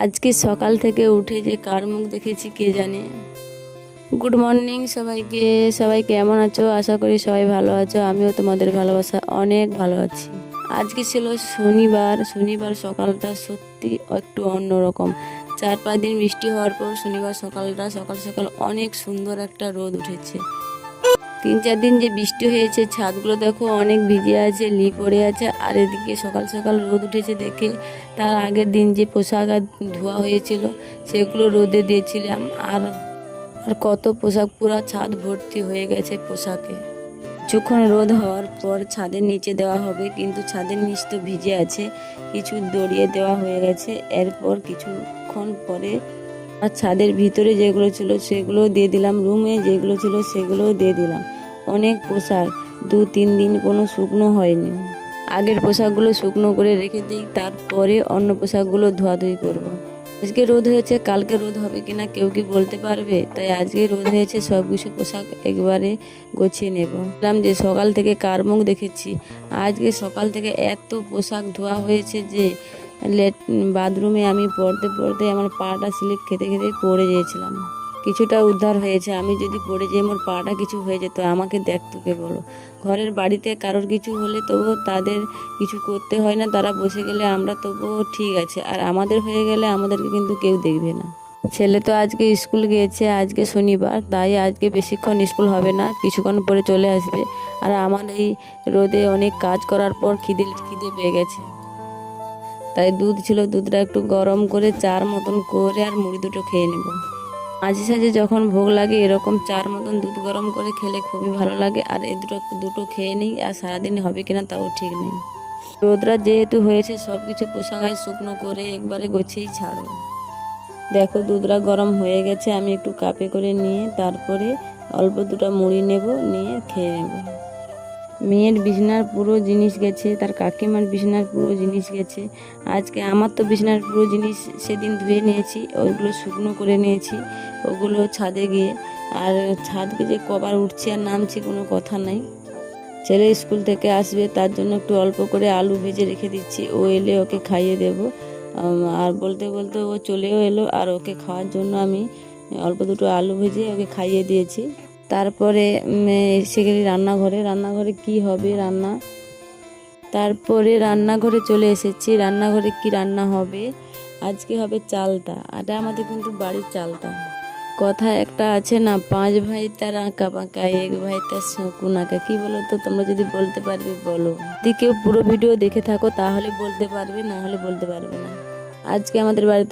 আজকে সকাল থেকে উঠে যে কার মুখ দেখেছি কে জানে। গুড মর্নিং সবাইকে। সবাই কেমন আছো? আশা করি সবাই ভালো আছো। আমিও তোমাদের ভালোবাসা অনেক ভালো আছি। আজকে ছিল শনিবার সকালটা সত্যি একটু অন্যরকম। 4-5 দিন বৃষ্টি হওয়ার পর শনিবার সকালটা সকাল সকাল অনেক সুন্দর একটা রোদ উঠেছে। 3-4 দিন যে বৃষ্টি হয়েছে, ছাদগুলো দেখো অনেক ভিজে আছে, লি পড়ে আছে। আর এদিকে সকাল সকাল রোদ উঠেছে দেখে তার আগের দিন যে পোশাক ধোয়া হয়েছিল সেগুলো রোদে দিয়েছিলাম। আর আর কত পোশাক, পুরো ছাদ ভর্তি হয়ে গেছে পোশাকে। কিছুক্ষণ রোদ হওয়ার পর ছাদের নিচে দেওয়া হবে, কিন্তু ছাদের নিচ তো ভিজে আছে, কিছু দড়িয়ে দেওয়া হয়ে গেছে। এরপর কিছুক্ষণ পরে আর ছাদের ভিতরে যেগুলো ছিল সেগুলো দিয়ে দিলাম, রুমে যেগুলো ছিল সেগুলোও দিয়ে দিলাম। অনেক পোশাক 2-3 দিন কোনো শুকনো হয়নি। আগের পোশাকগুলো শুকনো করে রেখে দিই, তারপরে অন্য পোশাকগুলো ধোয়াধুয়ি করব। আজকে রোদ হয়েছে, কালকে রোদ হবে কিনা কেউ কি বলতে পারবে? তাই আজকে রোদ হয়েছে, সব কিছু পোশাক একবারে গুছিয়ে নেব। বললাম যে সকাল থেকে কার মুখ দেখেছি। আজকে সকাল থেকে এত পোশাক ধোয়া হয়েছে যে বাথরুমে আমি পড়তে পড়তে আমার পাটা স্লিপ খেতে খেতে পড়ে গিয়েছিলাম। কিছুটা উদ্ধার হয়েছে। আমি যদি পড়ে যাই, আমার পাটা কিছু হয়ে যেত, আমাকে দেখতো কে বলো। ঘরের বাড়িতে কারোর কিছু হলে তবুও তাদের কিছু করতে হয় না, তারা বসে গেলে আমরা তবুও ঠিক আছে। আর আমাদের হয়ে গেলে আমাদেরকে কিন্তু কেউ দেখবে না। ছেলে তো আজকে স্কুল গিয়েছে, আজকে শনিবার, তাই আজকে বেশিক্ষণ স্কুল হবে না, কিছুক্ষণ পরে চলে আসবে। আর আমার এই রোদে অনেক কাজ করার পর খিদে পেয়ে গেছে। তাই দুধ ছিল, দুধটা একটু গরম করে চার মতন করে আর মুড়ি দুটো খেয়ে নেব। মাঝে সাঝে যখন ভোগ লাগে এরকম চার মতন দুধ গরম করে খেলে খুবই ভালো লাগে। আর এই দুটো খেয়ে নিই, আর সারাদিন হবে কিনা তাও ঠিক নেই। রোদরা যেহেতু হয়েছে, সব কিছু পোশাক শুকনো করে একবারে গোছেই ছাড়ো। দেখো দুধটা গরম হয়ে গেছে, আমি একটু কাপে করে নিয়ে তারপরে অল্প দুটো মুড়ি নেব, নিয়ে খেয়ে নেব। মেয়ের বিছানার পুরো জিনিস গেছে, তার কাকিমার বিছানার পুরো জিনিস গেছে। আজকে আমার তো বিছানার পুরো জিনিস সেদিন ধুয়ে নিয়েছি, ওইগুলো শুকনো করে নিয়েছি, ওগুলো ছাদে গিয়ে। আর ছাদকে যে কবার উঠছে আর নামছে কোনো কথা নাই। ছেলে স্কুল থেকে আসবে, তার জন্য একটু অল্প করে আলু ভেজে রেখে দিচ্ছি, ও এলে ওকে খাইয়ে দেব। আর বলতে বলতে ও চলেও এলো, আর ওকে খাওয়ার জন্য আমি অল্প দুটো আলু ভেজে ওকে খাইয়ে দিয়েছি। তারপরে এসে গেলি রান্নাঘরে কি হবে রান্না। তারপরে রান্নাঘরে চলে এসেছি। রান্নাঘরে কি রান্না হবে? আজকে হবে চালতা। এটা আমাদের কিন্তু বাড়ির চালতা। কথা একটা আছে না, 5 ভাই তার আঁকা বাঁকা, 1 ভাই তার শকুন আঁকা। কি বলো তো, তোমরা যদি বলতে পারবে বলো। যদি কেউ পুরো ভিডিও দেখে থাকো তাহলে বলতে পারবে, না হলে বলতে পারবে না। আজকে আমাদের বাড়িতে